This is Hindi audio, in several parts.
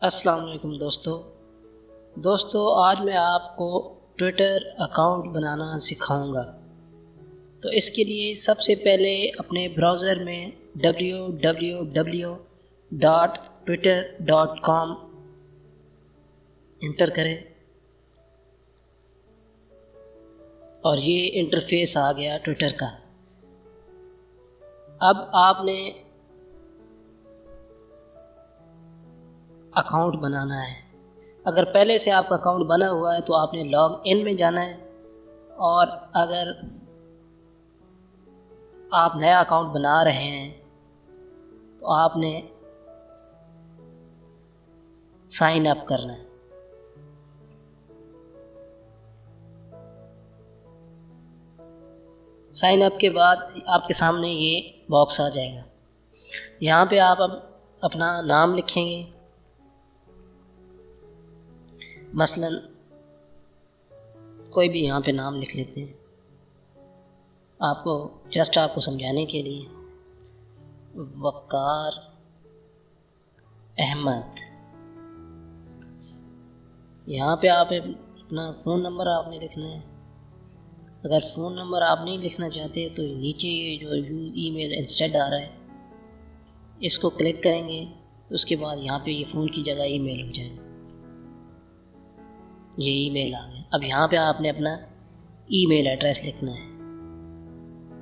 अस्सलाम वालेकुम दोस्तों आज मैं आपको ट्विटर अकाउंट बनाना सिखाऊंगा। तो इसके लिए सबसे पहले अपने ब्राउज़र में www.twitter.com इंटर करें और ये इंटरफेस आ गया ट्विटर का। अब आपने अकाउंट बनाना है। अगर पहले से आपका अकाउंट बना हुआ है तो आपने लॉग इन में जाना है, और अगर आप नया अकाउंट बना रहे हैं तो आपने साइन अप करना है। साइन अप के बाद आपके सामने ये बॉक्स आ जाएगा। यहाँ पे आप अब अपना नाम लिखेंगे, मसलन कोई भी यहाँ पे नाम लिख लेते हैं आपको समझाने के लिए, वकार अहमद। यहाँ पे आप अपना फ़ोन नंबर आपने लिखना है। अगर फ़ोन नंबर आप नहीं लिखना चाहते तो नीचे ये जो यूज़ ईमेल इंस्टेड आ रहा है इसको क्लिक करेंगे, उसके बाद यहाँ पे ये फ़ोन की जगह ईमेल हो जाएगा। ये ईमेल आ गया। अब यहाँ पे आपने अपना ईमेल एड्रेस लिखना है।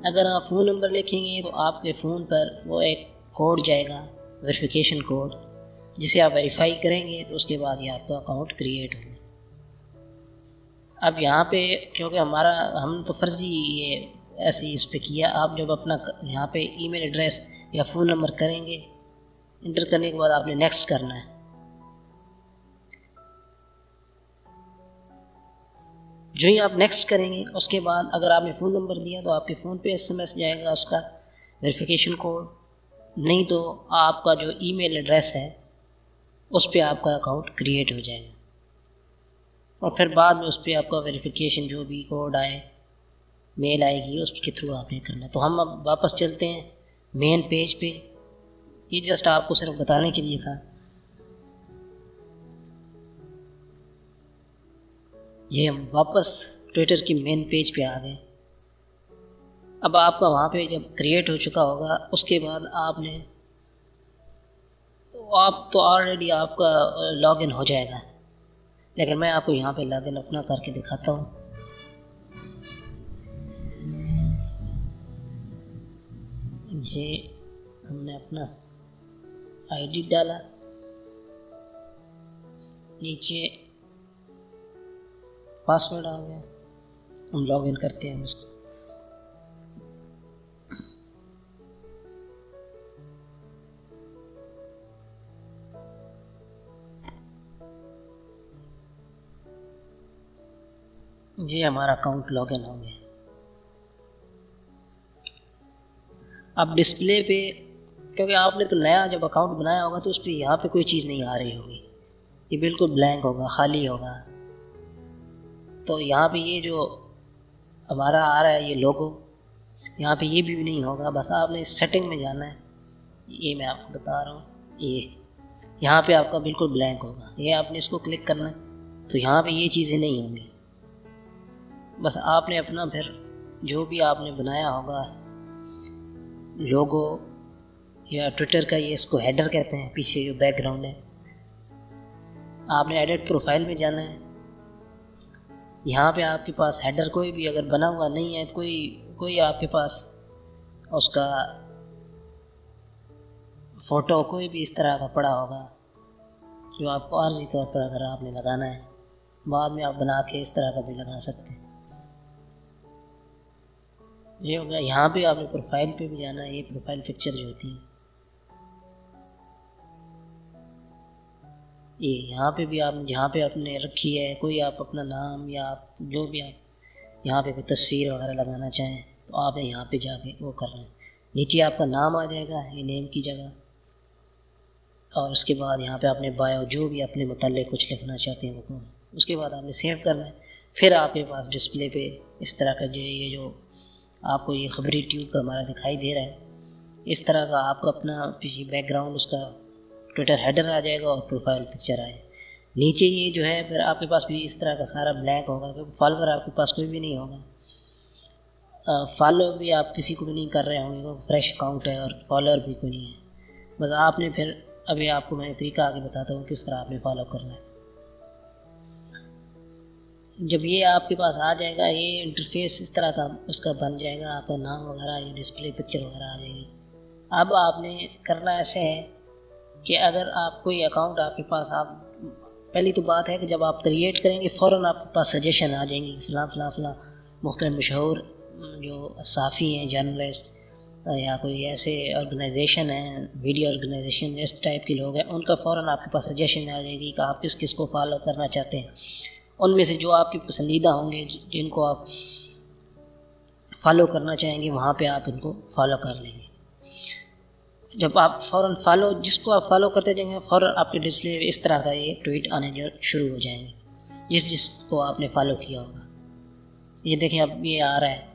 अगर आप फ़ोन नंबर लिखेंगे तो आपके फ़ोन पर वो एक कोड जाएगा, वेरिफिकेशन कोड, जिसे आप वेरीफाई करेंगे तो उसके बाद ये आपका अकाउंट क्रिएट होगा। अब यहाँ पे क्योंकि हम तो फ़र्ज़ी ये ऐसे इस पर किया, आप जब अपना यहाँ पे ईमेल एड्रेस या फ़ोन नंबर करेंगे, इंटर करने के बाद आपने नेक्स्ट करना है। जो ही आप नेक्स्ट करेंगे उसके बाद अगर आपने फ़ोन नंबर दिया तो आपके फ़ोन पे SMS जाएगा उसका वेरिफिकेशन कोड, नहीं तो आपका जो ईमेल एड्रेस है उस पर आपका अकाउंट क्रिएट हो जाएगा, और फिर बाद में उस पर आपका वेरिफिकेशन जो भी कोड आए, मेल आएगी, उसके थ्रू आपने करना है। तो हम अब वापस चलते हैं मेन पेज पे। ये जस्ट आपको सिर्फ बताने के लिए था। ये हम वापस ट्विटर की मेन पेज पे आ गए। अब आपका वहाँ पे जब क्रिएट हो चुका होगा उसके बाद आप तो ऑलरेडी आपका लॉगिन हो जाएगा, लेकिन मैं आपको यहाँ पे लॉगिन अपना करके दिखाता हूँ। ये हमने अपना आईडी डाला, नीचे पासवर्ड आ गया, हम लॉगिन करते हैं उसको। ये हमारा अकाउंट लॉगिन हो गया। अब डिस्प्ले पे, क्योंकि आपने तो नया जब अकाउंट बनाया होगा तो उस पर यहाँ पे कोई चीज़ नहीं आ रही होगी, ये बिल्कुल ब्लैंक होगा, खाली होगा। तो यहाँ पे ये जो हमारा आ रहा है ये लोगो, यहाँ पे ये भी नहीं होगा। बस आपने सेटिंग में जाना है, ये मैं आपको बता रहा हूँ। ये यहाँ पे आपका बिल्कुल ब्लैंक होगा, ये आपने इसको क्लिक करना है तो यहाँ पे ये चीज़ें नहीं होंगी। बस आपने अपना फिर जो भी आपने बनाया होगा लोगो या ट्विटर का, ये इसको हेडर कहते हैं, पीछे जो बैकग्राउंड है, आपने एडिट प्रोफाइल में जाना है। यहाँ पे आपके पास हेडर कोई भी अगर बना हुआ नहीं है तो कोई आपके पास उसका फ़ोटो कोई भी इस तरह का पड़ा होगा जो आपको आर्जी तौर पर अगर आपने लगाना है, बाद में आप बना के इस तरह का भी लगा सकते हैं। ये हो गया। यहाँ पे आपने प्रोफाइल पे भी जाना है, ये प्रोफाइल पिक्चर जो होती है ये यहाँ पे भी आप जहाँ पे आपने रखी है, कोई आप अपना नाम या आप जो भी आप यहाँ पे कोई तस्वीर वगैरह लगाना चाहें तो आप यहाँ पे जाके वो कर रहे हैं। नीचे आपका नाम आ जाएगा, ये नेम की जगह, और उसके बाद यहाँ पे आपने बायो जो भी अपने मुताल्लिक़ कुछ लिखना चाहते हैं वो, उसके बाद आपने सेव करना है। फिर आपके पास डिस्प्ले पे इस तरह का जो आपको ये खबरी ट्यूब का हमारा दिखाई दे रहा है, इस तरह का आपका अपना पीछे बैकग्राउंड उसका ट्विटर हेडर आ जाएगा और प्रोफाइल पिक्चर आए। नीचे ये जो है फिर आपके पास भी इस तरह का सारा ब्लैंक होगा, क्योंकि फॉलोअर आपके पास कोई भी नहीं होगा। फॉलो भी आप किसी को भी नहीं कर रहे होंगे, क्योंकि फ्रेश अकाउंट है और फॉलोअर भी कोई नहीं है। बस आपने फिर अभी आपको मैं तरीका आगे बताता हूँ किस तरह आपने फॉलो करना है। जब ये आपके पास आ जाएगा, ये इंटरफेस इस तरह का उसका बन जाएगा, आपका नाम वगैरह, ये डिस्प्ले पिक्चर वगैरह आ जाएगी। अब आपने करना ऐसे है कि अगर आप कोई अकाउंट आपके पास, आप पहली तो बात है कि जब आप क्रिएट करेंगे फ़ौरन आपके पास सजेशन आ जाएंगी, फ़लाँ फ़लाँ फ़लाँ मुख्तलिफ मशहूर जो सहाफ़ी हैं, जर्नलिस्ट या कोई ऐसे ऑर्गेनाइजेशन हैं, वीडियो ऑर्गेनाइजेशन, इस टाइप के लोग हैं, उनका फ़ौरन आपके पास सजेशन आ जाएगी कि आप किस किस को फॉलो करना चाहते हैं। उनमें से जो आपके पसंदीदा होंगे, जिनको आप फॉलो करना चाहेंगे, वहाँ पे आप उनको फॉलो कर लेंगे। जब आप फ़ौरन फॉलो, जिसको आप फॉलो करते जाएंगे, फ़ौरन आपके डिस्प्ले इस तरह का ये ट्वीट आने जो शुरू हो जाएंगे, जिसको आपने फॉलो किया होगा। ये देखें अब ये आ रहा है,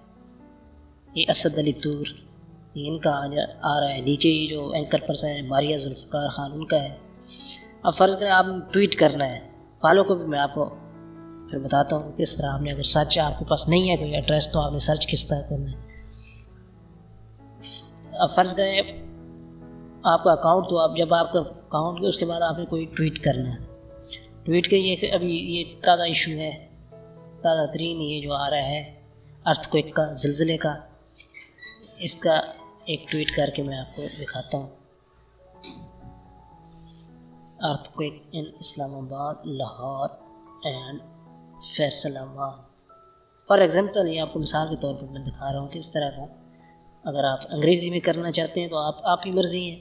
ये असद अली तूर, ये इनका आ रहा है। नीचे ये जो एंकर पर्सन है मारिया जुल्फ़िकार ख़ान, उनका है। अब फ़र्ज़ करें आप ट्वीट करना है, फॉलो को भी मैं आपको फिर बताता हूँ किस तरह आपने, अगर सर्च आपके पास नहीं है कोई एड्रेस तो आपने सर्च किस तरह करना है। अब फ़र्ज़ करें आपका अकाउंट, तो आप जब आपका अकाउंट के उसके बाद आपने कोई ट्वीट करना है। ट्वीट के ये अभी ये ताज़ा इशू है, ताज़ा तरीन ये जो आ रहा है अर्थक्वेक का, ज़िलज़िले का, इसका एक ट्वीट करके मैं आपको दिखाता हूँ। Earthquake in Islamabad, Lahore and Faisalabad. For example ये आपको मिसाल के तौर पर मैं दिखा रहा हूँ कि इस तरह का। अगर आप अंग्रेज़ी में करना चाहते हैं तो आप ही मर्ज़ी है,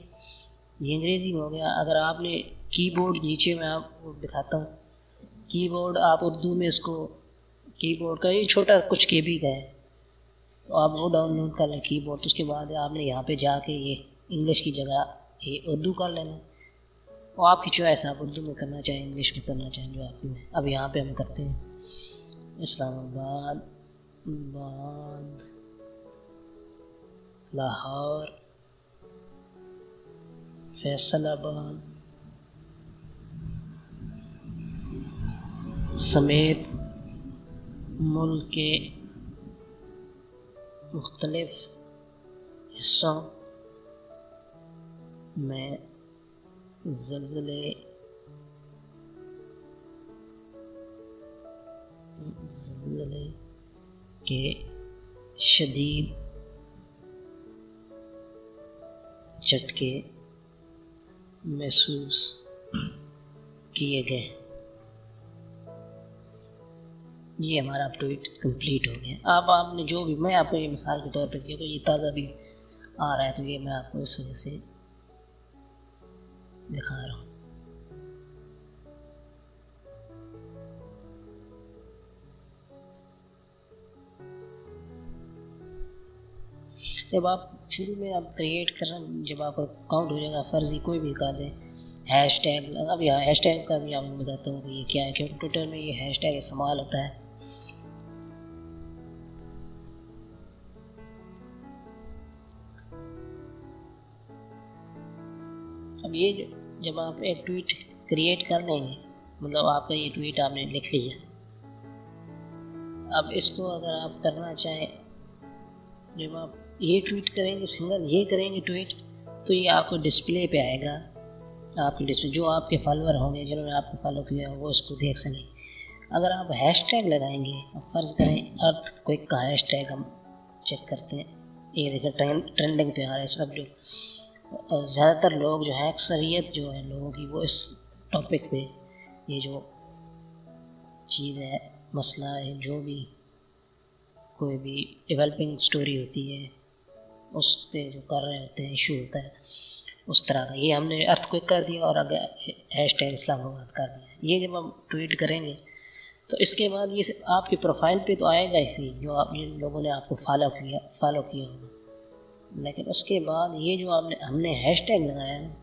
ये अंग्रेज़ी में हो गया। अगर आपने कीबोर्ड, नीचे मैं आपको दिखाता हूँ कीबोर्ड, आप उर्दू में इसको, कीबोर्ड का ये छोटा कुछ KB का है, तो आप वो डाउनलोड कर लें कीबोर्ड। तो उसके बाद आपने यहाँ पे जाके ये इंग्लिश की जगह ये उर्दू कर लेना, और आपकी चॉइस, आप उर्दू में करना चाहें, इंग्लिश में करना चाहें, जो आपकी है। अब यहाँ पे हम करते हैं इस्लामाबाद, बाद, लाहौर, फैसलाबाद समेत मुल्क के मुख्तलिफ हिस्सों में ज़लज़ले के शदीद झटके महसूस किए गए। ये हमारा ट्वीट कंप्लीट हो गया। अब आपने जो भी, मैं आपको ये मिसाल के तौर पर किया, तो ये ताज़ा भी आ रहा है, तो ये मैं आपको इस वजह से दिखा रहा हूँ। जब आप शुरू में आप क्रिएट कर रहे हैं, जब आपका अकाउंट हो जाएगा, फ़र्ज़ी कोई भी कर दें हैशटैग। अब यहाँ हैशटैग का भी आपको बताता हूँ कि ये क्या है, क्योंकि ट्विटर में ये हैशटैग इस्तेमाल होता है। अब ये जब आप एक ट्वीट क्रिएट कर लेंगे, मतलब आपका ये ट्वीट आपने लिख लिया, अब इसको अगर आप करना चाहें, जब आप ये ट्वीट करेंगे, सिंगल ये करेंगे ट्वीट, तो ये आपको डिस्प्ले पे आएगा। आपके डिस्प्ले जो आपके फॉलोअर होंगे, जिन्होंने आपको फॉलो किया है, वो इसको देख सकें। अगर आप हैशटैग लगाएंगे, अब फ़र्ज़ करें अर्थक्वेक का हैशटैग हम चेक करते हैं, ये देखिए ट्रेंडिंग पे आ रहा है इस वक्त। जो ज़्यादातर लोग जो है, अक्सरियत जो है लोगों की, वो इस टॉपिक पे, ये जो चीज़ है, मसला है, जो भी कोई भी डेवलपिंग स्टोरी होती है, उस पे जो कर रहे होते हैं, इशू होता है उस तरह का, ये हमने अर्थक्वेक कर दिया और अगर हैशटैग इस्लामाबाद कर दिया। ये जब हम ट्वीट करेंगे तो इसके बाद ये आपकी प्रोफाइल पे तो आएगा इसी, जो आप, जिन लोगों ने आपको फॉलो किया होगा। लेकिन उसके बाद ये जो हमने हैशटैग लगाया है,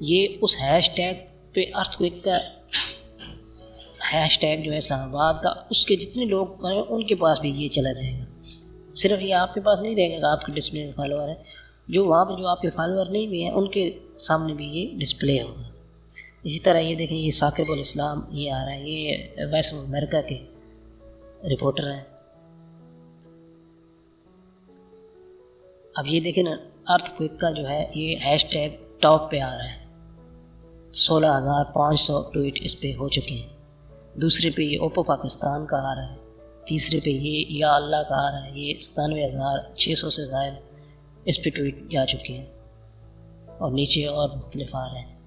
ये उस हैशटैग पे अर्थक्वेक का हैशटैग जो है इस्लामाबाद का, उसके जितने लोग हैं उनके पास भी ये चला जाएगा। सिर्फ ये आपके पास नहीं रहेगा, आपके डिस्प्ले में फॉलोअर है, जो वहाँ पे जो आपके फॉलोअर नहीं भी हैं उनके सामने भी ये डिस्प्ले होगा। इसी तरह ये देखें, ये साकिब उल इस्लाम ये आ रहा है, ये वॉइस ऑफ अमेरिका के रिपोर्टर हैं। अब ये देखें ना, अर्थक्वेक का जो है ये हैशटैग टॉप पे आ रहा है, 16,500 ट्वीट इस पे हो चुके हैं। दूसरे पे ये ओप्पो पाकिस्तान का आ रहा है। तीसरे पे ये या अल्लाह का आ रहा है, ये 97,600 से ज़्यादा इस पे ट्वीट जा चुके हैं, और नीचे और मुख्तलिफ आ रहे हैं।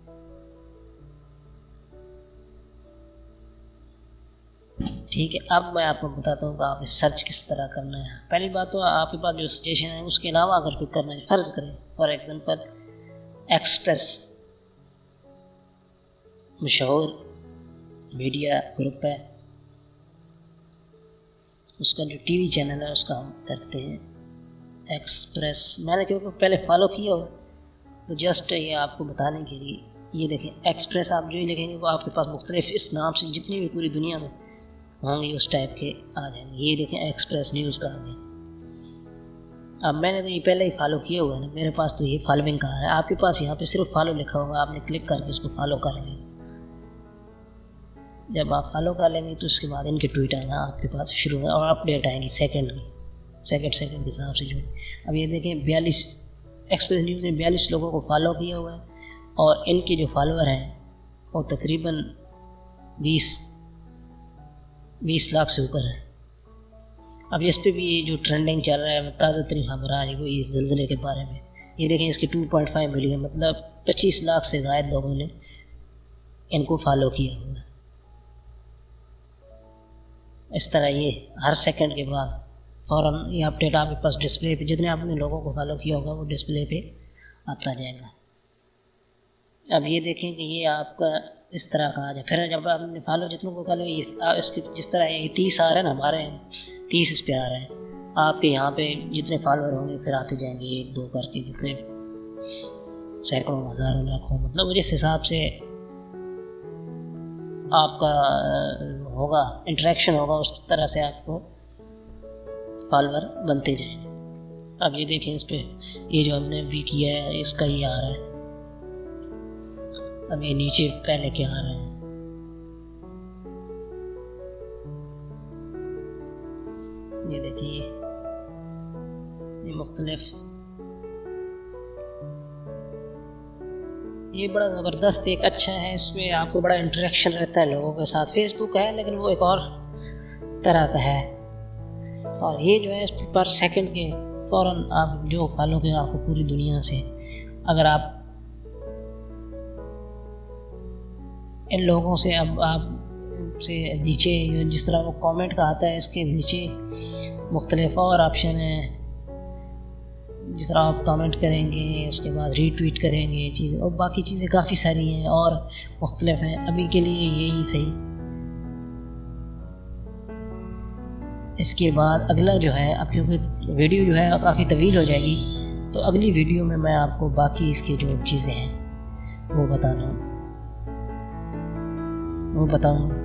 ठीक है, अब मैं आपको बताता हूँ कि आप सर्च किस तरह करना है। पहली बात तो आपके पास जो सजेशन है उसके अलावा अगर कोई करना है, फ़र्ज़ करें फॉर एग्ज़ाम्पल एक्सप्रेस मशहूर मीडिया ग्रुप है, उसका जो टीवी चैनल है उसका हम करते हैं एक्सप्रेस। मैंने क्योंकि पहले फॉलो किया हो तो जस्ट ये आपको बताने के लिए, ये देखें एक्सप्रेस, आप जो ही लिखेंगे वो आपके पास मुख्तलिफ इस नाम से जितनी भी पूरी दुनिया में होंगे उस टाइप के आ जाएंगे। ये देखें एक्सप्रेस न्यूज़ का आ गया। अब मैंने तो ये पहले ही फॉलो किया हुआ है ना, मेरे पास तो ये फॉलोइंग का है। आपके पास यहाँ पे सिर्फ फॉलो लिखा होगा, आपने क्लिक करके उसको फॉलो कर लेंगे। जब आप फॉलो कर लेंगे तो उसके बाद इनके ट्वीट आना आपके पास शुरू होगा और अपडेट आएंगी सेकंड के हिसाब से जो। अब ये देखें 42 एक्सप्रेस न्यूज़ ने 42 लोगों को फॉलो किया हुआ है और इनके जो फॉलोअर हैं वो तकरीबन 20 लाख से ऊपर है। अब इस पे भी ये जो ट्रेंडिंग चल रहा है, ताज़ा तरीन खबर आ रही है वो इस ज़लज़ले के बारे में। ये देखें इसके 2.5 मिलियन, मतलब 25 लाख से ज़ायद लोगों ने इनको फॉलो किया हुआ है। इस तरह ये हर सेकंड के बाद फ़ौरन ये अपडेट आपके पास डिस्प्ले पे, जितने आपने लोगों को फॉलो किया होगा वो डिस्प्ले पे आता जाएगा। अब ये देखें कि ये आपका इस तरह का आ जाए। फिर जब आपने फॉलो जितनों को फॉलो इसके जिस तरह ये 30 आ रहे हैं ना, हमारे 30 इस पे आ रहे हैं, आपके यहाँ पे जितने फॉलोअर होंगे फिर आते जाएंगे 1-2 करके, जितने सैकड़ों हज़ारों लाखों, मतलब जिस हिसाब से आपका होगा इंटरेक्शन होगा उस तरह से आपको फॉलोअर बनते जाएंगे। अब ये देखें इस पे ये जो हमने भी किया है इसका ये आ रहा है। अब ये नीचे पहले क्या आ रहा है, ये देखिए ये मुख्तलिफ, ये बड़ा ज़बरदस्त एक अच्छा है, इसमें आपको बड़ा इंटरेक्शन रहता है लोगों के साथ। फेसबुक है लेकिन वो एक और तरह का है, और ये जो है इस पर सेकंड के फ़ौरन आप जो फॉलो करें आपको पूरी दुनिया से, अगर आप इन लोगों से, अब आप से नीचे जिस तरह वो कमेंट का आता है इसके नीचे मुख्तलिफ और ऑप्शन हैं, जिस तरह आप कमेंट करेंगे उसके बाद रीट्वीट करेंगे चीज़ें, और बाकी चीज़ें काफ़ी सारी हैं और मुख्तलिफ हैं। अभी के लिए यही सही। इसके बाद अगला जो है, अब क्योंकि वीडियो जो है काफ़ी तवील हो जाएगी तो अगली वीडियो में मैं आपको बाकी इसकी जो चीज़ें हैं वो बताऊँगा।